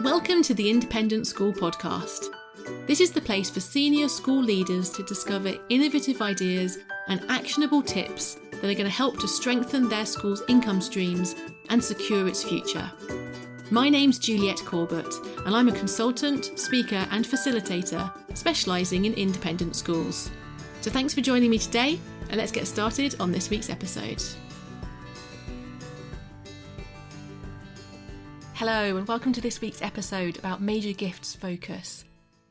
Welcome to the Independent School Podcast. This is the place for senior school leaders to discover innovative ideas and actionable tips that are going to help to strengthen their school's income streams and secure its future. My name's Juliette Corbett, and I'm a consultant, speaker and facilitator specialising in independent schools. So thanks for joining me today, and let's get started on this week's episode. Hello and welcome to this week's episode about Major Gifts Focus.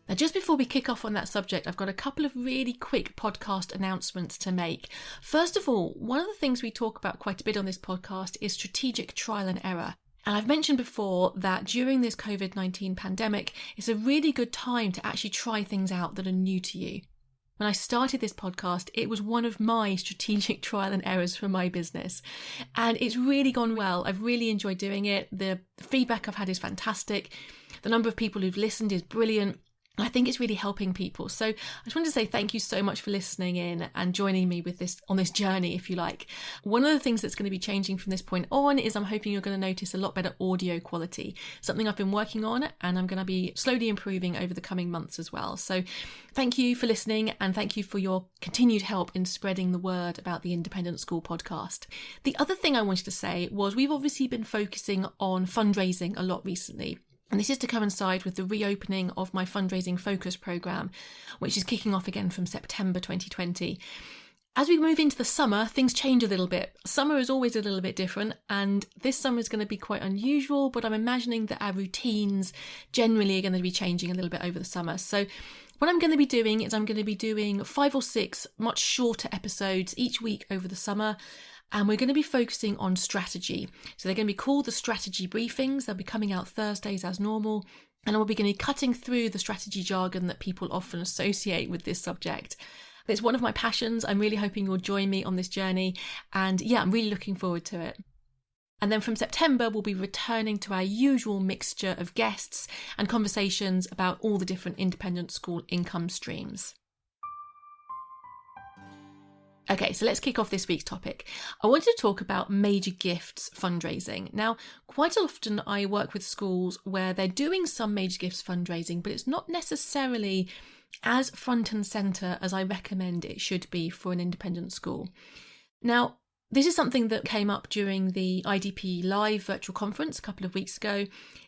Now, just before we kick off on that subject, I've got a couple of really quick podcast announcements to make. First of all, one of the things we talk about quite a bit on this podcast is strategic trial and error. And I've mentioned before that during this COVID-19 pandemic, it's a really good time to actually try things out that are new to you. When I started this podcast, it was one of my strategic trial and errors for my business. And it's really gone well. I've really enjoyed doing it. The feedback I've had is fantastic. The number of people who've listened is brilliant. I think it's really helping people. So I just wanted to say thank you so much for listening in and joining me with this on this journey, if you like. One of the things that's going to be changing from this point on is I'm hoping you're going to notice a lot better audio quality, something I've been working on and I'm going to be slowly improving over the coming months as well. So thank you for listening and thank you for your continued help in spreading the word about the Independent School Podcast. The other thing I wanted to say was we've obviously been focusing on fundraising a lot recently. And this is to coincide with the reopening of my fundraising focus programme, which is kicking off again from September 2020. As we move into the summer, things change a little bit. Summer is always a little bit different, and this summer is going to be quite unusual, but I'm imagining that our routines generally are going to be changing a little bit over the summer. So what I'm going to be doing is I'm going to be doing 5 or 6 much shorter episodes each week over the summer. And we're going to be focusing on strategy. So they're going to be called the strategy briefings. They'll be coming out Thursdays as normal. And we'll be going to be cutting through the strategy jargon that people often associate with this subject. It's one of my passions. I'm really hoping you'll join me on this journey. And yeah, I'm really looking forward to it. And then from September, we'll be returning to our usual mixture of guests and conversations about all the different independent school income streams. Okay, so let's kick off this week's topic. I wanted to talk about Major Gifts fundraising. Now, quite often I work with schools where they're doing some Major Gifts fundraising, but it's not necessarily as front and centre as I recommend it should be for an independent school. Now, this is something that came up during the IDPE live virtual conference a couple of weeks ago,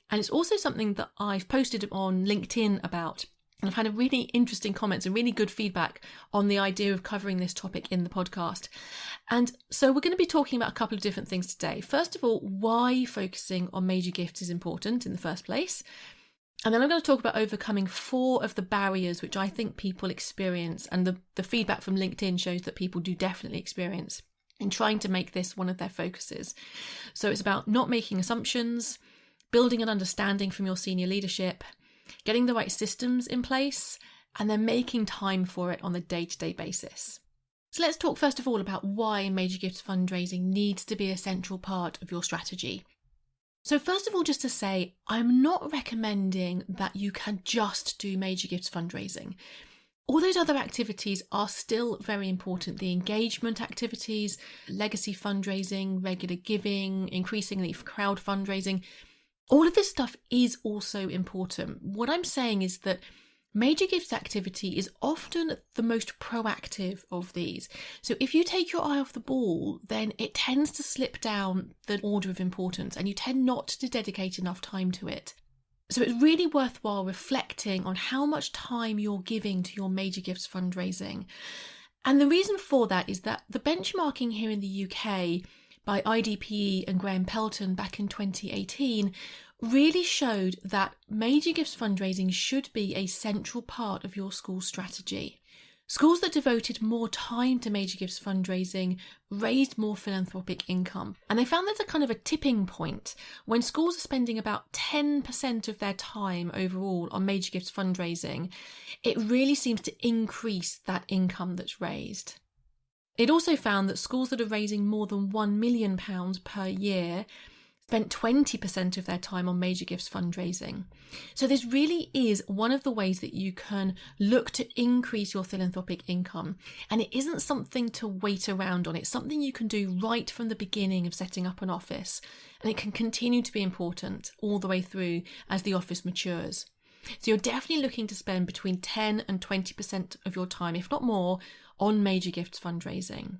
and it's also something that I've posted on LinkedIn about. And I've had a really interesting comments and really good feedback on the idea of covering this topic in the podcast. And so we're going to be talking about a couple of different things today. First of all, why focusing on major gifts is important in the first place. And then I'm going to talk about overcoming 4 of the barriers which I think people experience, and the feedback from LinkedIn shows that people do definitely experience in trying to make this one of their focuses. So it's about not making assumptions, building an understanding from your senior leadership, getting the right systems in place, and then making time for it on a day-to-day basis. So let's talk first of all about why Major Gifts fundraising needs to be a central part of your strategy. So first of all, just to say, I'm not recommending that you can just do Major Gifts fundraising. All those other activities are still very important. The engagement activities, legacy fundraising, regular giving, increasingly crowd fundraising, all of this stuff is also important. What I'm saying is that Major Gifts activity is often the most proactive of these. So if you take your eye off the ball, then it tends to slip down the order of importance and you tend not to dedicate enough time to it. So it's really worthwhile reflecting on how much time you're giving to your Major Gifts fundraising. And the reason for that is that the benchmarking here in the UK by IDPE and Graham-Pelton back in 2018 really showed that Major Gifts fundraising should be a central part of your school strategy. Schools that devoted more time to Major Gifts fundraising raised more philanthropic income. And they found there's a kind of a tipping point when schools are spending about 10% of their time overall on Major Gifts fundraising. It really seems to increase that income that's raised. It also found that schools that are raising more than £1 million per year spent 20% of their time on major gifts fundraising. So this really is one of the ways that you can look to increase your philanthropic income. And it isn't something to wait around on. It's something you can do right from the beginning of setting up an office. And it can continue to be important all the way through as the office matures. So you're definitely looking to spend between 10 and 20% of your time, if not more, on major gifts fundraising.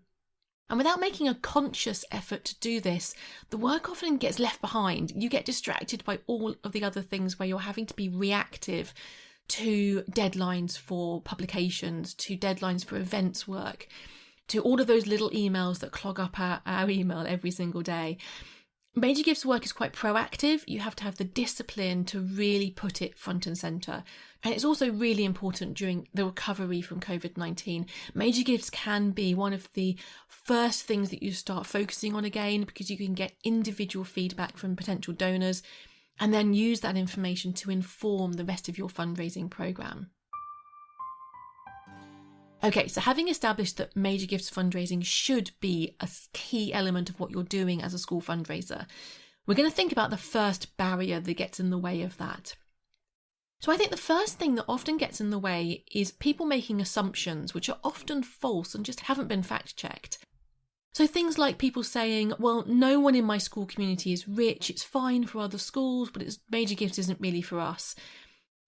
And without making a conscious effort to do this, the work often gets left behind. You get distracted by all of the other things where you're having to be reactive to deadlines for publications, to deadlines for events work, to all of those little emails that clog up our email every single day. Major gifts work is quite proactive. You have to have the discipline to really put it front and centre. And it's also really important during the recovery from COVID-19. Major gifts can be one of the first things that you start focusing on again, because you can get individual feedback from potential donors and then use that information to inform the rest of your fundraising programme. Okay, so having established that major gifts fundraising should be a key element of what you're doing as a school fundraiser, we're going to think about the first barrier that gets in the way of that. So I think the first thing that often gets in the way is people making assumptions which are often false and just haven't been fact-checked. So things like people saying, well, no one in my school community is rich, it's fine for other schools, but major gifts isn't really for us.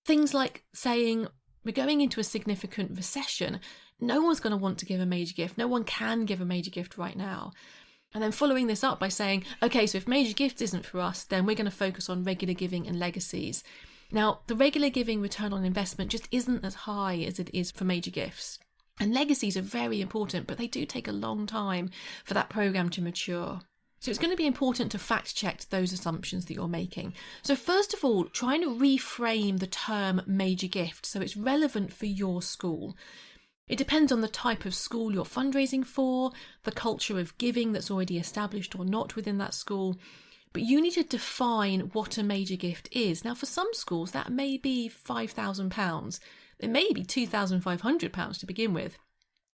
Things like saying, we're going into a significant recession. No one's going to want to give a major gift. No one can give a major gift right now. And then following this up by saying, okay, so if major gifts isn't for us, then we're going to focus on regular giving and legacies. Now, the regular giving return on investment just isn't as high as it is for major gifts. And legacies are very important, but they do take a long time for that programme to mature. So it's going to be important to fact check those assumptions that you're making. So first of all, trying to reframe the term major gift so it's relevant for your school. It depends on the type of school you're fundraising for, the culture of giving that's already established or not within that school. But you need to define what a major gift is. Now, for some schools, that may be £5,000. It may be £2,500 to begin with.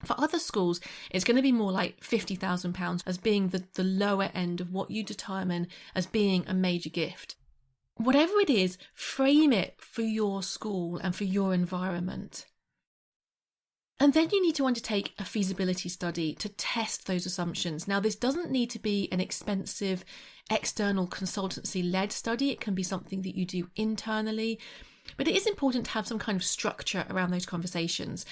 For other schools, it's going to be more like £50,000 as being the lower end of what you determine as being a major gift. Whatever it is, frame it for your school and for your environment. And then you need to undertake a feasibility study to test those assumptions. Now, this doesn't need to be an expensive external consultancy-led study. It can be something that you do internally. But it is important to have some kind of structure around those conversations.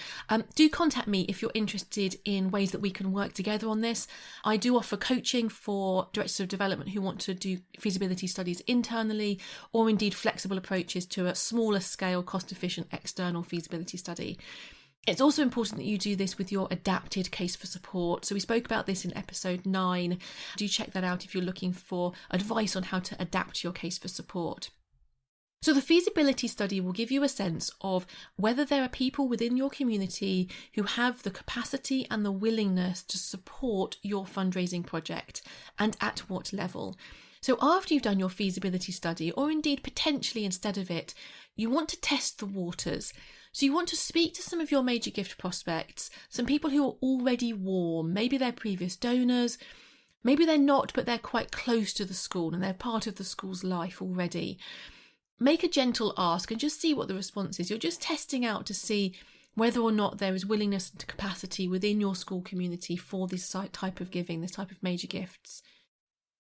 Do contact me if you're interested in ways that we can work together on this. I do offer coaching for directors of development who want to do feasibility studies internally, or indeed flexible approaches to a smaller scale, cost-efficient external feasibility study. It's also important that you do this with your adapted case for support. So we spoke about this in episode 9. Do check that out if you're looking for advice on how to adapt your case for support. So the feasibility study will give you a sense of whether there are people within your community who have the capacity and the willingness to support your fundraising project, and at what level. So after you've done your feasibility study, or indeed potentially instead of it, you want to test the waters. So you want to speak to some of your major gift prospects, some people who are already warm, maybe they're previous donors, maybe they're not, but they're quite close to the school and they're part of the school's life already. Make a gentle ask and just see what the response is. You're just testing out to see whether or not there is willingness and capacity within your school community for this type of giving, this type of major gifts.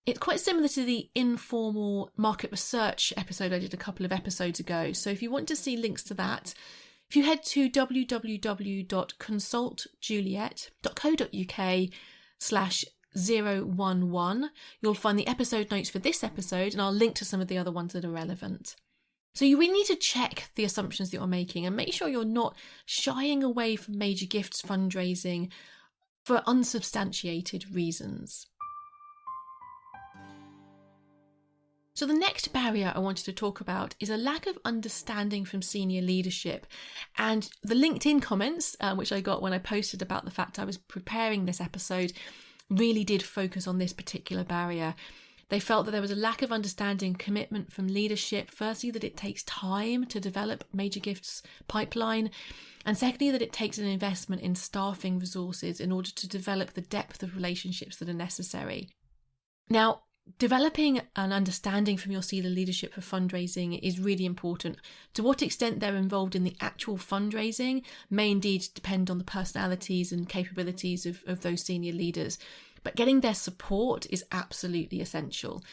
It's quite similar to the informal market research episode I did a couple of episodes ago. So if you want to see links to that, if you head to www.consultjuliet.co.uk/011, you'll find the episode notes for this episode, and I'll link to some of the other ones that are relevant. So you really need to check the assumptions that you're making and make sure you're not shying away from major gifts fundraising for unsubstantiated reasons. So the next barrier I wanted to talk about is a lack of understanding from senior leadership. And the LinkedIn comments, which I got when I posted about the fact I was preparing this episode, really did focus on this particular barrier. They felt that there was a lack of understanding and commitment from leadership. Firstly, that it takes time to develop major gifts pipeline. And secondly, that it takes an investment in staffing resources in order to develop the depth of relationships that are necessary. Now, Developing an understanding from your senior leadership for fundraising is really important. To what extent they're involved in the actual fundraising may indeed depend on the personalities and capabilities of those senior leaders, but getting their support is absolutely essential.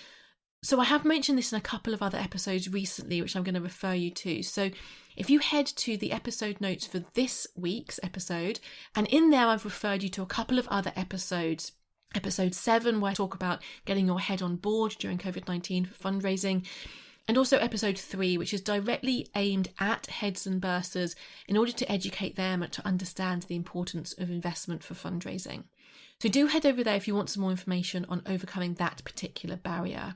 So I have mentioned this in a couple of other episodes recently, which I'm going to refer you to. So if you head to the episode notes for this week's episode, and in there I've referred you to a couple of other episodes. Episode 7, where I talk about getting your head on board during COVID-19 for fundraising. And also episode 3, which is directly aimed at heads and bursars in order to educate them and to understand the importance of investment for fundraising. So do head over there if you want some more information on overcoming that particular barrier.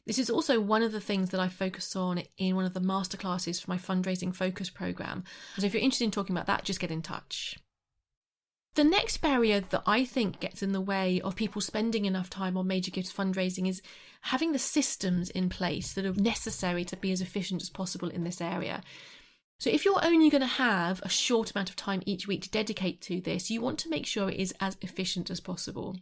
This is also one of the things that I focus on in one of the masterclasses for my fundraising focus program. So if you're interested in talking about that, just get in touch. The next barrier that I think gets in the way of people spending enough time on major gifts fundraising is having the systems in place that are necessary to be as efficient as possible in this area. So if you're only going to have a short amount of time each week to dedicate to this, you want to make sure it is as efficient as possible.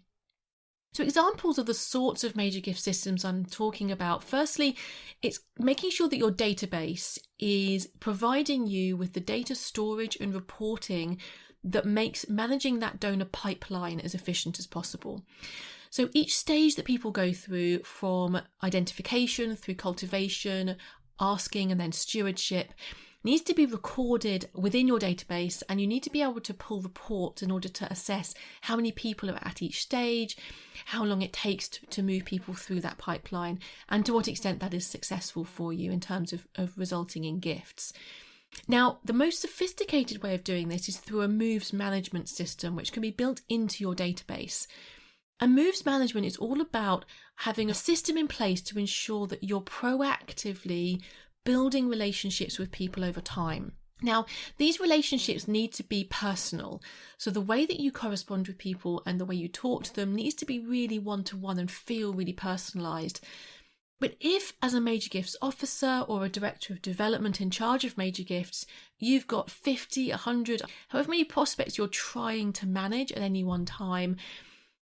So examples of the sorts of major gift systems I'm talking about, firstly, it's making sure that your database is providing you with the data storage and reporting that makes managing that donor pipeline as efficient as possible. So each stage that people go through, from identification through cultivation, asking, and then stewardship, needs to be recorded within your database, and you need to be able to pull reports in order to assess how many people are at each stage, how long it takes to move people through that pipeline, and to what extent that is successful for you in terms of resulting in gifts. Now, the most sophisticated way of doing this is through a moves management system, which can be built into your database. And moves management is all about having a system in place to ensure that you're proactively building relationships with people over time. Now, these relationships need to be personal. So the way that you correspond with people and the way you talk to them needs to be really one-to-one and feel really personalised. But if, as a major gifts officer or a director of development in charge of major gifts, you've got 50, 100, however many prospects you're trying to manage at any one time,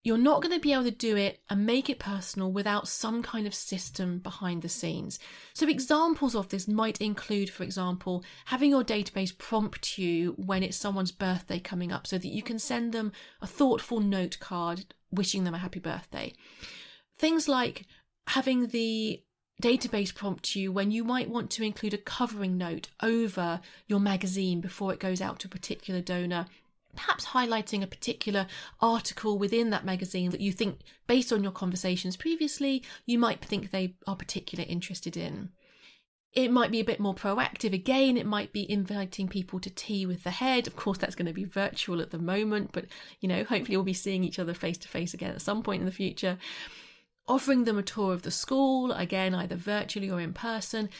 you're not going to be able to do it and make it personal without some kind of system behind the scenes. So examples of this might include, for example, having your database prompt you when it's someone's birthday coming up so that you can send them a thoughtful note card wishing them a happy birthday. Things like having the database prompt you when you might want to include a covering note over your magazine before it goes out to a particular donor, perhaps highlighting a particular article within that magazine that you think, based on your conversations previously, you might think they are particularly interested in. It might be a bit more proactive. Again, it might be inviting people to tea with the head. Of course, that's going to be virtual at the moment, but hopefully we'll be seeing each other face to face again at some point in the future. Offering them a tour of the school, again, either virtually or in person.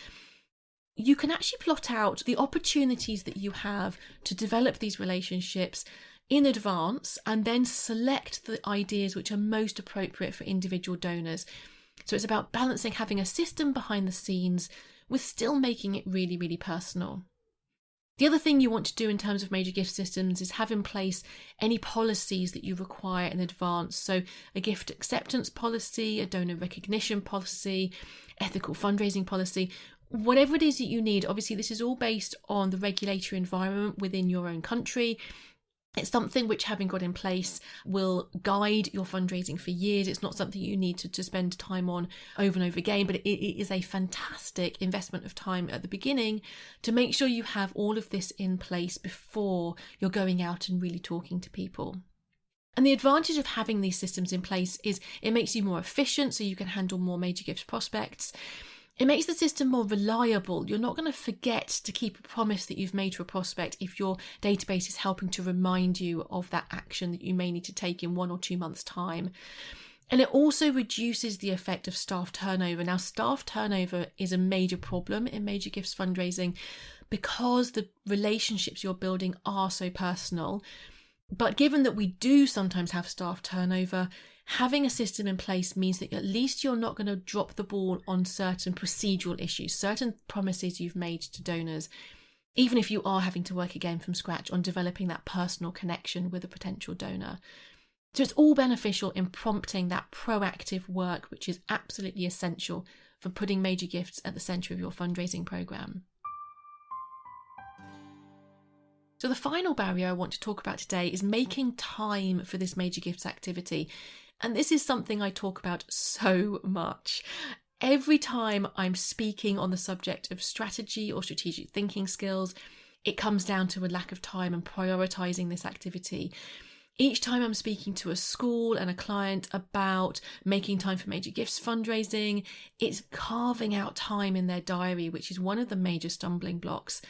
You can actually plot out the opportunities that you have to develop these relationships in advance and then select the ideas which are most appropriate for individual donors. So it's about balancing having a system behind the scenes with still making it really, really personal. The other thing you want to do in terms of major gift systems is have in place any policies that you require in advance. So a gift acceptance policy, a donor recognition policy, ethical fundraising policy, whatever it is that you need. Obviously, this is all based on the regulatory environment within your own country. It's something which, having got in place, will guide your fundraising for years. It's not something you need to spend time on over and over again, but it is a fantastic investment of time at the beginning to make sure you have all of this in place before you're going out and really talking to people. And the advantage of having these systems in place is it makes you more efficient, so you can handle more major gifts prospects. It makes the system more reliable. You're not going to forget to keep a promise that you've made to a prospect if your database is helping to remind you of that action that you may need to take in 1 or 2 months' time. And it also reduces the effect of staff turnover. Now, staff turnover is a major problem in major gifts fundraising because the relationships you're building are so personal. But given that we do sometimes have staff turnover, having a system in place means that at least you're not going to drop the ball on certain procedural issues, certain promises you've made to donors, even if you are having to work again from scratch on developing that personal connection with a potential donor. So it's all beneficial in prompting that proactive work, which is absolutely essential for putting major gifts at the centre of your fundraising programme. So the final barrier I want to talk about today is making time for this major gifts activity. And this is something I talk about so much. Every time I'm speaking on the subject of strategy or strategic thinking skills, it comes down to a lack of time and prioritising this activity. Each time I'm speaking to a school and a client about making time for major gifts fundraising, it's carving out time in their diary, which is one of the major stumbling blocks.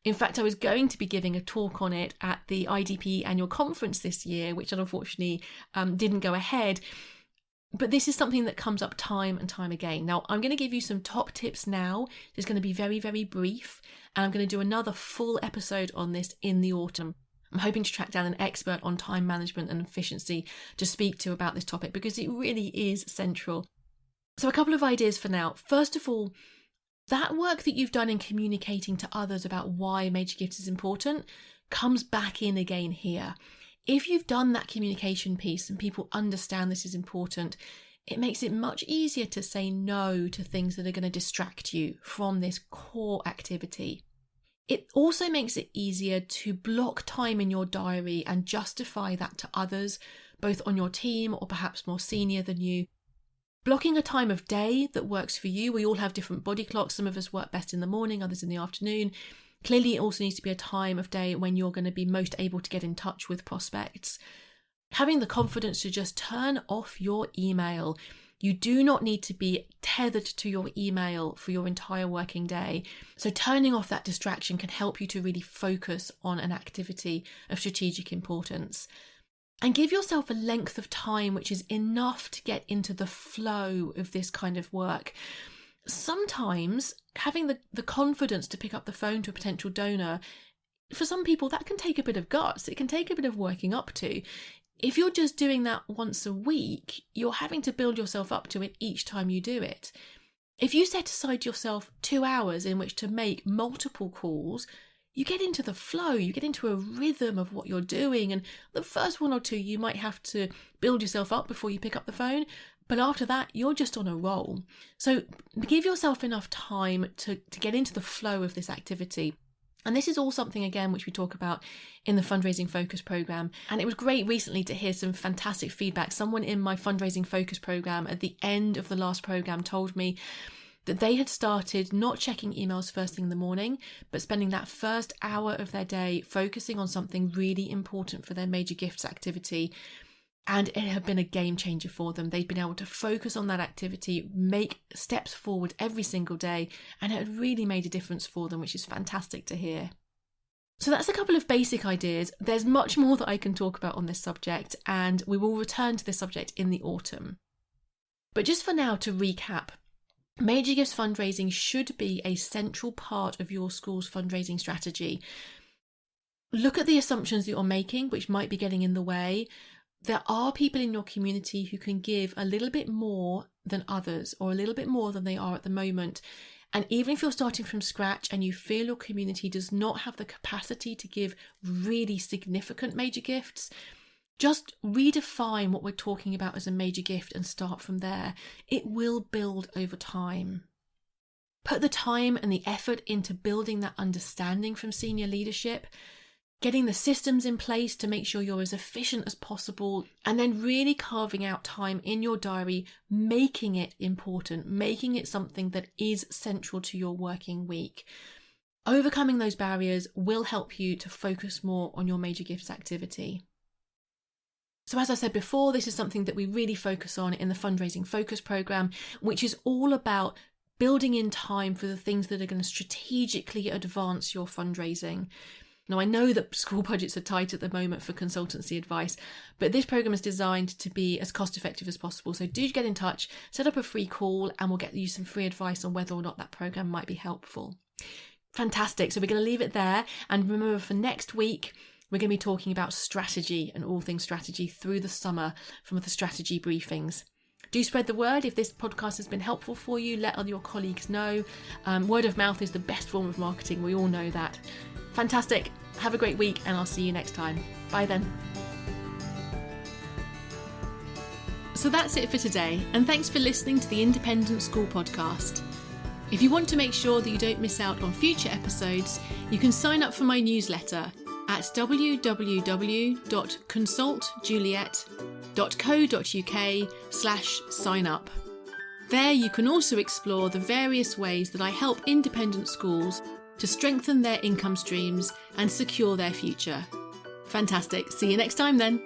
In fact, I was going to be giving a talk on it at the IDPE annual conference this year, which unfortunately didn't go ahead. But this is something that comes up time and time again. Now, I'm going to give you some top tips now. It's going to be very, very brief. And I'm going to do another full episode on this in the autumn. I'm hoping to track down an expert on time management and efficiency to speak to about this topic because it really is central. So a couple of ideas for now. First of all, that work that you've done in communicating to others about why major gifts is important comes back in again here. If you've done that communication piece and people understand this is important, it makes it much easier to say no to things that are going to distract you from this core activity. It also makes it easier to block time in your diary and justify that to others, both on your team or perhaps more senior than you. Blocking a time of day that works for you. We all have different body clocks. Some of us work best in the morning, others in the afternoon. Clearly, it also needs to be a time of day when you're going to be most able to get in touch with prospects. Having the confidence to just turn off your email. You do not need to be tethered to your email for your entire working day. So turning off that distraction can help you to really focus on an activity of strategic importance. And give yourself a length of time which is enough to get into the flow of this kind of work. Sometimes having the confidence to pick up the phone to a potential donor, for some people that can take a bit of guts. It can take a bit of working up to. If you're just doing that once a week, you're having to build yourself up to it each time you do it. If you set aside yourself 2 hours in which to make multiple calls, you get into the flow, you get into a rhythm of what you're doing. And the first 1 or 2, you might have to build yourself up before you pick up the phone. But after that, you're just on a roll. So give yourself enough time to get into the flow of this activity. And this is all something, again, which we talk about in the Fundraising Focus Programme. And it was great recently to hear some fantastic feedback. Someone in my Fundraising Focus Programme at the end of the last programme told me that they had started not checking emails first thing in the morning, but spending that first hour of their day focusing on something really important for their major gifts activity. And it had been a game changer for them. They'd been able to focus on that activity, make steps forward every single day, and it had really made a difference for them, which is fantastic to hear. So that's a couple of basic ideas. There's much more that I can talk about on this subject, and we will return to this subject in the autumn. But just for now, to recap, major gifts fundraising should be a central part of your school's fundraising strategy. Look at the assumptions that you're making, which might be getting in the way. There are people in your community who can give a little bit more than others, or a little bit more than they are at the moment. And even if you're starting from scratch and you feel your community does not have the capacity to give really significant major gifts, just redefine what we're talking about as a major gift and start from there. It will build over time. Put the time and the effort into building that understanding from senior leadership, getting the systems in place to make sure you're as efficient as possible, and then really carving out time in your diary, making it important, making it something that is central to your working week. Overcoming those barriers will help you to focus more on your major gifts activity. So as I said before, this is something that we really focus on in the Fundraising Focus Programme, which is all about building in time for the things that are going to strategically advance your fundraising. Now, I know that school budgets are tight at the moment for consultancy advice, but this programme is designed to be as cost effective as possible. So do get in touch, set up a free call, and we'll get you some free advice on whether or not that programme might be helpful. Fantastic. So we're going to leave it there. And remember, for next week, we're going to be talking about strategy and all things strategy through the summer from the strategy briefings. Do spread the word. If this podcast has been helpful for you, let other your colleagues know. Word of mouth is the best form of marketing. We all know that. Fantastic. Have a great week, and I'll see you next time. Bye then. So that's it for today, and thanks for listening to the Independent School Podcast. If you want to make sure that you don't miss out on future episodes, you can sign up for my newsletter at www.consultjuliet.co.uk/sign up. There you can also explore the various ways that I help independent schools to strengthen their income streams and secure their future. Fantastic. See you next time then.